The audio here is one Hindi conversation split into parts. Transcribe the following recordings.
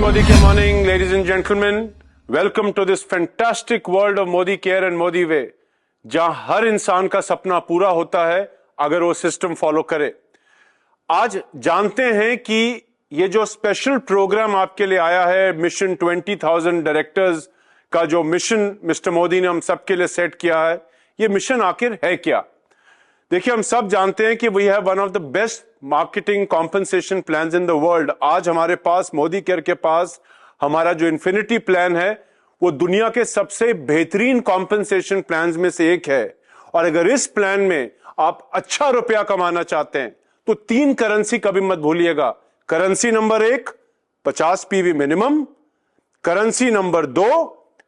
Modi Ke morning, ladies and gentlemen. Welcome to this fantastic world of Modi Care and Modi Way, जहां हर इंसान का सपना पूरा होता है अगर वो सिस्टम फॉलो करे। आज जानते हैं कि ये जो स्पेशल प्रोग्राम आपके लिए आया है, मिशन 20,000 डायरेक्टर्स का जो मिशन मिस्टर मोदी ने हम सबके लिए सेट किया है, ये मिशन आखिर है क्या? देखिए, हम सब जानते हैं कि we have one of the best marketing compensation plans in the world. आज हमारे पास मोदी केयर के पास हमारा जो इन्फिनिटी प्लान है वो दुनिया के सबसे बेहतरीन कॉम्पनसेशन प्लान्स में से एक है। और अगर इस प्लान में आप अच्छा रुपया कमाना चाहते हैं तो 3 करेंसी कभी मत भूलिएगा। Currency number 1 50 PV minimum, currency number 2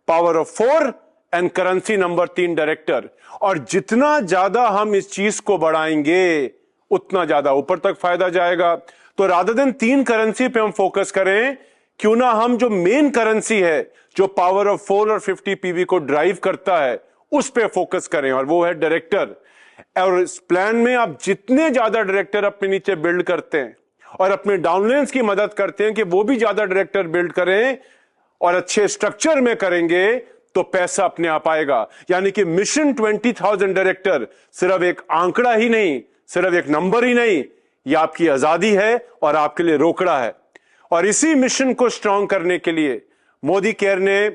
power of 4 and currency number 3 director. और जितना ज्यादा हम इस चीज को बढ़ाएंगे उतना ज्यादा ऊपर तक फायदा जाएगा। तो रादर देन 3 करेंसी पे हम फोकस करें, क्यों ना हम जो मेन करेंसी है जो पावर ऑफ 4 और 50 पीवी को ड्राइव करता है उस पे फोकस करें, और वो है डायरेक्टर। और इस प्लान में आप जितने ज्यादा डायरेक्टर अपने नीचे बिल्ड करते हैं और अपने डाउनलाइंस की मदद करते हैं कि वो भी ज्यादा डायरेक्टर बिल्ड करें और अच्छे स्ट्रक्चर में करेंगे तो पैसा अपने आप आएगा। यानी कि मिशन 20,000 डायरेक्टर सिर्फ एक आंकड़ा ही नहीं, सिर्फ एक नंबर ही नहीं, यह आपकी आजादी है और आपके लिए रोकड़ा है। और इसी मिशन को स्ट्रांग करने के लिए मोदी केयर ने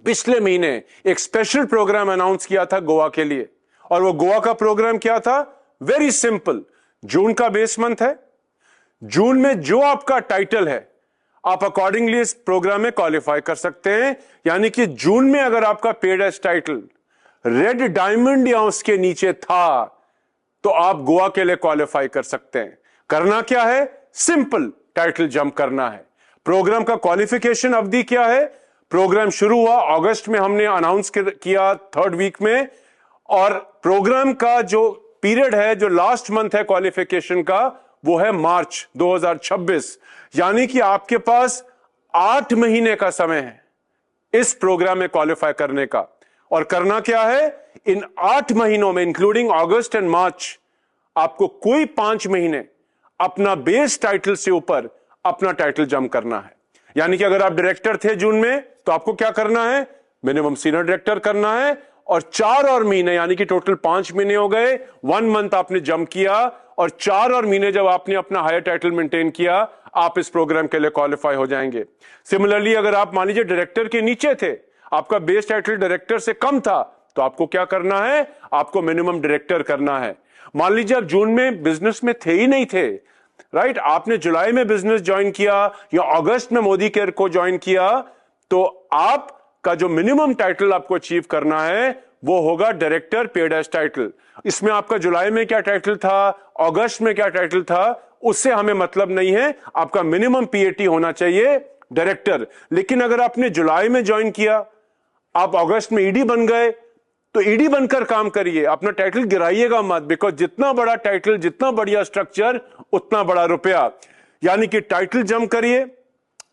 पिछले महीने एक स्पेशल प्रोग्राम अनाउंस किया था गोवा के लिए। और वो गोवा का प्रोग्राम क्या था? Very simple. जून का बेस मंथ है, जून में जो आपका टाइटल है आप अकॉर्डिंगली इस प्रोग्राम में क्वालिफाई कर सकते हैं। यानी कि जून में अगर आपका paid as title red diamond या उसके नीचे था तो आप गोवा के लिए क्वालिफाई कर सकते हैं। करना क्या है? सिंपल, टाइटल जंप करना है। प्रोग्राम का क्वालिफिकेशन अवधि क्या है? प्रोग्राम शुरू हुआ अगस्त में, हमने अनाउंस किया 3rd वीक में, और प्रोग्राम का जो पीरियड है, जो लास्ट मंथ है क्वालिफिकेशन का, वो है मार्च 2026। यानी कि आपके पास 8 महीने का समय है इस प्रोग्राम में क्वालिफाई करने का। और करना क्या है? इन 8 महीनों में इंक्लूडिंग अगस्त एंड मार्च आपको कोई 5 महीने अपना बेस टाइटल से ऊपर अपना टाइटल जंप करना है। यानी कि अगर आप डायरेक्टर थे जून में तो आपको क्या करना है? मिनिमम सीनियर डायरेक्टर करना है, और 4 और महीने, यानी कि टोटल 5 महीने हो गए, 1 मंथ आपने जंप किया, और 4 और महीने जब आपने अपना हायर टाइटल मेंटेन किया आप इस प्रोग्राम के लिए क्वालिफाई हो जाएंगे। सिमिलरली अगर आप मान लीजिए डायरेक्टर के नीचे थे, आपका बेस टाइटल डायरेक्टर से कम था, तो आपको क्या करना है? आपको मिनिमम डायरेक्टर करना है। मान लीजिए आप जून में बिजनेस में थे ही नहीं थे, राइट, आपने जुलाई में बिजनेस ज्वाइन किया या अगस्त में मोदी केयर को ज्वाइन किया, तो आपका जो मिनिमम टाइटल आपको अचीव करना है वो होगा डायरेक्टर पेड एज टाइटल। इसमें आपका जुलाई में क्या टाइटल था, अगस्त में क्या टाइटल था, उससे हमें मतलब नहीं है। आपका मिनिमम पीएटी होना चाहिए डायरेक्टर। लेकिन अगर आपने जुलाई में ज्वाइन किया, आप अगस्त में ईडी बन गए, तो ईडी बनकर काम करिए, अपना टाइटल गिराइएगा मत, बिकॉज जितना बड़ा टाइटल, जितना बढ़िया स्ट्रक्चर, उतना बड़ा रुपया। यानी कि टाइटल जंप करिए,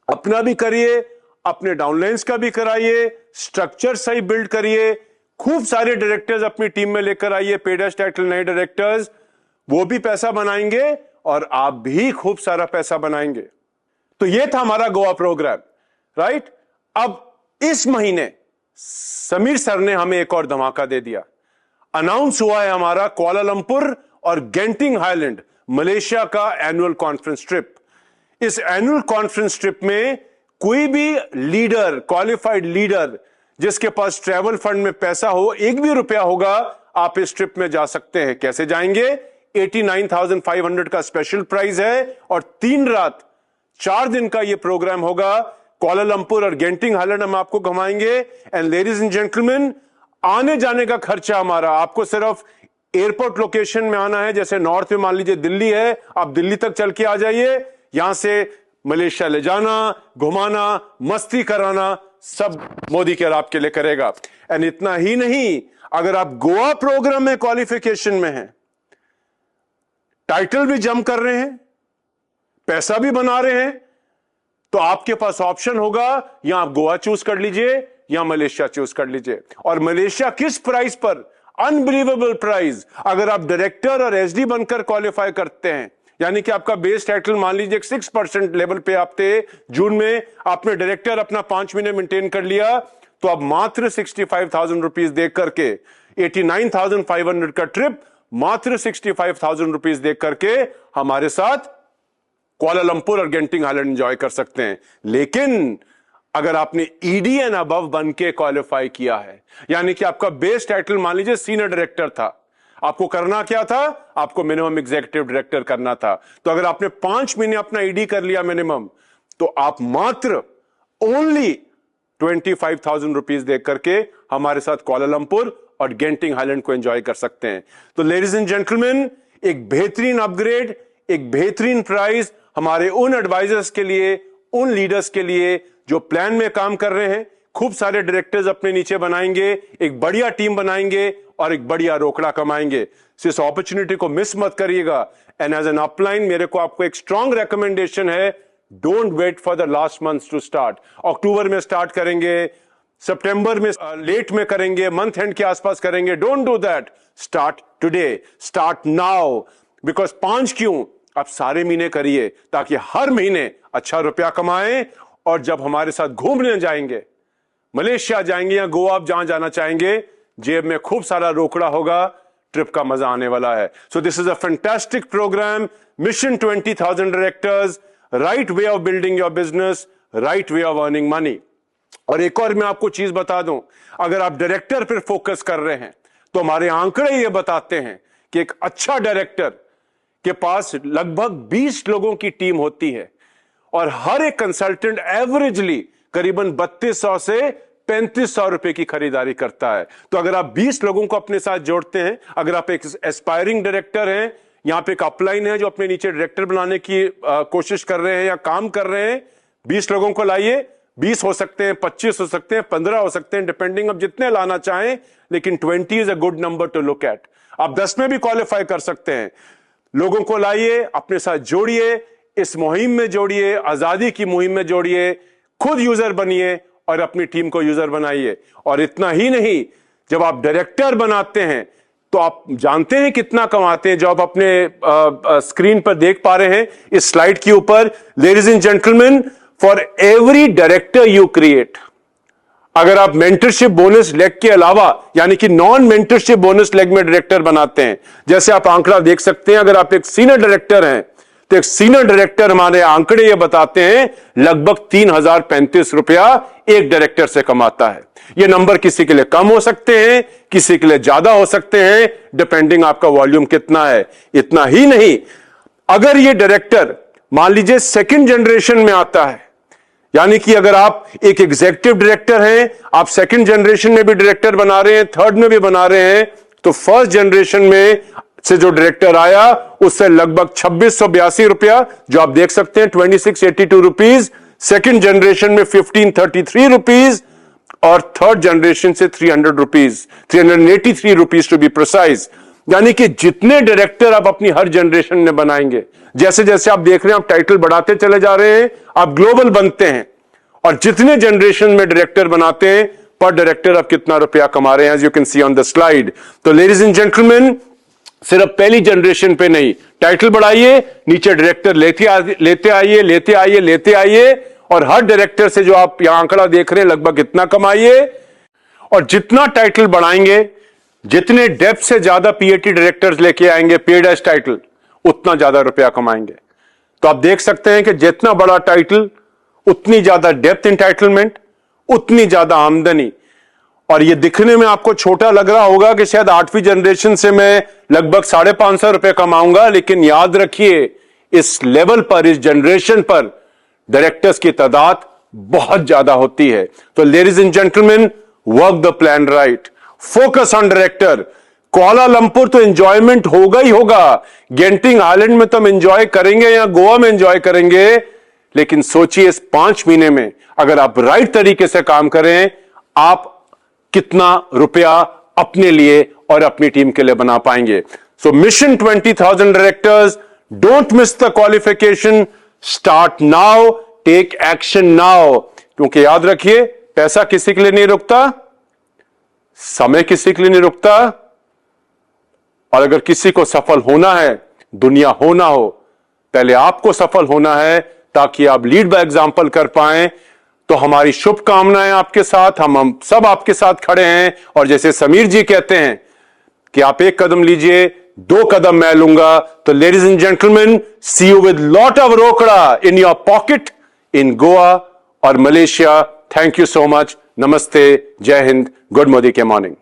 अपना भी करिए, अपने डाउनलाइंस का भी कराइए, स्ट्रक्चर सही बिल्ड करिए, खूब सारे डायरेक्टर्स अपनी टीम में लेकर आइए, पेड एज टाइटल नए डायरेक्टर्स, वो भी पैसा बनाएंगे और आप भी खूब सारा पैसा बनाएंगे। तो ये था हमारा गोवा प्रोग्राम, राइट। अब इस महीने समीर सर ने हमें एक और धमाका दे दिया। अनाउंस हुआ है हमारा कुआलालंपुर और गेंटिंग हाईलैंड मलेशिया का एनुअल कॉन्फ्रेंस ट्रिप। इस एनुअल कॉन्फ्रेंस ट्रिप में कोई भी लीडर, क्वालिफाइड लीडर जिसके पास ट्रैवल फंड में पैसा हो, 1 भी रुपया होगा, आप इस ट्रिप में जा सकते हैं। कैसे जाएंगे? 89,500 का स्पेशल प्राइस है और 3 रात 4 दिन का यह प्रोग्राम होगा। कुआलालंपुर और गेंटिंग हाईलैंड हम आपको घुमाएंगे। एंड लेडीज एंड जेंटलमैन, आने जाने का खर्चा हमारा, आपको सिर्फ एयरपोर्ट लोकेशन में आना है। जैसे नॉर्थ में मान लीजिए दिल्ली है, आप दिल्ली तक चल के आ जाइए, यहां से मलेशिया ले जाना, घुमाना, मस्ती कराना, सब मोदी केयर आपके लिए करेगा। एंड इतना ही नहीं, अगर आप गोवा प्रोग्राम में क्वालिफिकेशन में हैं, टाइटल भी जंप कर रहे हैं, पैसा भी बना रहे हैं, तो आपके पास ऑप्शन होगा, या आप गोवा चूज कर लीजिए या मलेशिया चूज कर लीजिए। और मलेशिया किस प्राइस पर? Unbelievable price. अगर आप डायरेक्टर और एसडी बनकर क्वालिफाई करते हैं यानी कि आपका बेस टाइटल मान लीजिए 6% लेवल पे आप थे जून में, आपने डायरेक्टर अपना 5 महीने मेंटेन कर लिया, तो आप मात्र 65,000 रुपीज देख करके 89,500 का ट्रिप मात्र 65,000 रुपीज देख करके हमारे साथ कुआलालंपुर और गेंटिंग हाईलैंड एंजॉय कर सकते हैं। लेकिन अगर आपने ईडी एंड अबव बन के क्वालिफाई किया है, यानी कि आपका बेस टाइटल मान लीजिए सीनियर डायरेक्टर था, आपको करना क्या था, आपको मिनिमम एग्जीक्यूटिव डायरेक्टर करना था। तो अगर आपने 5 महीने अपना ईडी कर लिया मिनिमम, तो आप मात्र ओनली 25,000 रुपीज देख करके हमारे साथ कुआलालंपुर और गेंटिंग हाईलैंड को एंजॉय कर सकते हैं। तो लेडीज एंड जेंटलमैन, एक बेहतरीन अपग्रेड, एक बेहतरीन प्राइस हमारे उन एडवाइजर्स के लिए, उन लीडर्स के लिए जो प्लान में काम कर रहे हैं, खूब सारे डायरेक्टर्स अपने नीचे बनाएंगे, एक बढ़िया टीम बनाएंगे और एक बढ़िया रोकड़ा कमाएंगे। सो इस अपॉर्चुनिटी को मिस मत करिएगा। एंड एज एन अपलाइन मेरे को आपको एक स्ट्रांग रिकमेंडेशन है, don't wait for the last month to start. October में स्टार्ट करेंगे, सितंबर में लेट में करेंगे, मंथ एंड के आसपास करेंगे, don't do that. Start today, start now. Because 5 क्यों, आप सारे महीने करिए ताकि हर महीने अच्छा रुपया कमाएं, और जब हमारे साथ घूमने जाएंगे, मलेशिया जाएंगे या गोवा, आप जहां जाना चाहेंगे, जेब में खूब सारा रोकड़ा होगा, ट्रिप का मजा आने वाला है। So this is a fantastic programme, mission 20,000 directors, right way of building your business, right way of earning money. और एक और मैं आपको चीज बता दूं, अगर आप डायरेक्टर पर फोकस कर रहे हैं, तो हमारे आंकड़े ये बताते हैं कि एक अच्छा डायरेक्टर के पास लगभग 20 लोगों की टीम होती है, और हर एक कंसल्टेंट एवरेजली करीबन 3200 से 3500 रुपए की खरीदारी करता है। तो अगर आप 20 लोगों को अपने साथ जोड़ते हैं, अगर आप एक एस्पायरिंग डायरेक्टर हैं, यहां पे एक अपलाइन है जो अपने नीचे डायरेक्टर बनाने की कोशिश कर रहे हैं या काम कर रहे हैं, 20 लोगों को लाइए। 20 हो सकते हैं, 25 हो सकते हैं, 15 हो सकते हैं, डिपेंडिंग आप जितने लाना चाहें, लेकिन 20 is a good number two look at. आप 10 में भी क्वालिफाई कर सकते हैं। लोगों को लाइए, अपने साथ जोड़िए, इस मुहिम में जोड़िए, आजादी की मुहिम में जोड़िए, खुद यूजर बनिए और अपनी टीम को यूजर बनाइए। और इतना ही नहीं, जब आप डायरेक्टर बनाते हैं तो आप जानते हैं कितना कमाते हैं, जो आप अपने स्क्रीन पर देख पा रहे हैं इस स्लाइड के ऊपर। Ladies and gentleman, for every director you create, अगर आप मेंटरशिप बोनस लेग के अलावा, यानी कि नॉन मेंटरशिप बोनस लेग में डायरेक्टर बनाते हैं, जैसे आप आंकड़ा देख सकते हैं, अगर आप एक सीनियर डायरेक्टर हैं, तो एक सीनियर डायरेक्टर, हमारे आंकड़े ये बताते हैं, लगभग 3,035 रुपया एक डायरेक्टर से कमाता है। ये नंबर किसी के लिए कम हो सकते हैं, किसी के लिए ज्यादा हो सकते हैं, डिपेंडिंग आपका वॉल्यूम कितना है। इतना ही नहीं, अगर ये डायरेक्टर मान लीजिए सेकंड जनरेशन में आता है, यानी कि अगर आप एक एग्जीक्यूटिव डायरेक्टर हैं, आप सेकंड जनरेशन में भी डायरेक्टर बना रहे हैं, थर्ड में भी बना रहे हैं, तो फर्स्ट जनरेशन में से जो डायरेक्टर आया उससे लगभग 2682 रुपया, जो आप देख सकते हैं 2682 रुपीज, सेकंड जनरेशन में 1533 रुपीज, और थर्ड जनरेशन से 300 rupees, 383 rupees to be precise. यानी कि जितने डायरेक्टर आप अपनी हर जनरेशन में बनाएंगे, जैसे जैसे आप देख रहे हैं, आप टाइटल बढ़ाते चले जा रहे हैं, आप ग्लोबल बनते हैं, और जितने जनरेशन में डायरेक्टर बनाते हैं, पर डायरेक्टर आप कितना रुपया कमा रहे हैं, as you can see on the slide. तो लेडीज एंड जेंटलमैन, सिर्फ पहली जनरेशन पे नहीं, टाइटल बढ़ाइए, नीचे डायरेक्टर लेते आइए, और हर डायरेक्टर से जो आप यहां आंकड़ा देख रहे हैं, लगभग इतना कमाइए। और जितना टाइटल बढ़ाएंगे, जितने डेप्थ से ज्यादा पीएटी डायरेक्टर्स लेके आएंगे, पेड एज टाइटल, उतना ज्यादा रुपया कमाएंगे। तो आप देख सकते हैं कि जितना बड़ा टाइटल, उतनी ज्यादा डेप्थ एंटाइटलमेंट, उतनी ज्यादा आमदनी। और ये दिखने में आपको छोटा लग रहा होगा कि शायद 8वीं जनरेशन से मैं लगभग 550 रुपए कमाऊंगा, लेकिन याद रखिए, इस लेवल पर, इस जनरेशन पर डायरेक्टर्स की तादाद बहुत ज्यादा होती है। तो ladies and gentleman, work the plan right, focus on director. Kuala Lumpur तो एंजॉयमेंट होगा ही होगा, गेंटिंग आइलैंड में तो हम एंजॉय करेंगे या गोवा में एंजॉय करेंगे, लेकिन सोचिए इस 5 महीने में अगर आप राइट तरीके से काम करें, आप कितना रुपया अपने लिए और अपनी टीम के लिए बना पाएंगे। So mission 20,000 directors, don't miss the qualification, start now, take action now. क्योंकि याद रखिए, पैसा किसी के लिए नहीं रुकता, समय किसी के लिए नहीं रुकता, और अगर किसी को सफल होना है, दुनिया होना हो, पहले आपको सफल होना है ताकि आप लीड बाय एग्जांपल कर पाएं। तो हमारी शुभकामनाएं आपके साथ, हम सब आपके साथ खड़े हैं। और जैसे समीर जी कहते हैं कि आप एक कदम लीजिए, 2 कदम मैं लूंगा। तो ladies and gentleman, see you with lot of रोकड़ा in your pocket in Goa और Malaysia. Thank you so much. नमस्ते, जय हिंद, गुड मोदी के मॉर्निंग।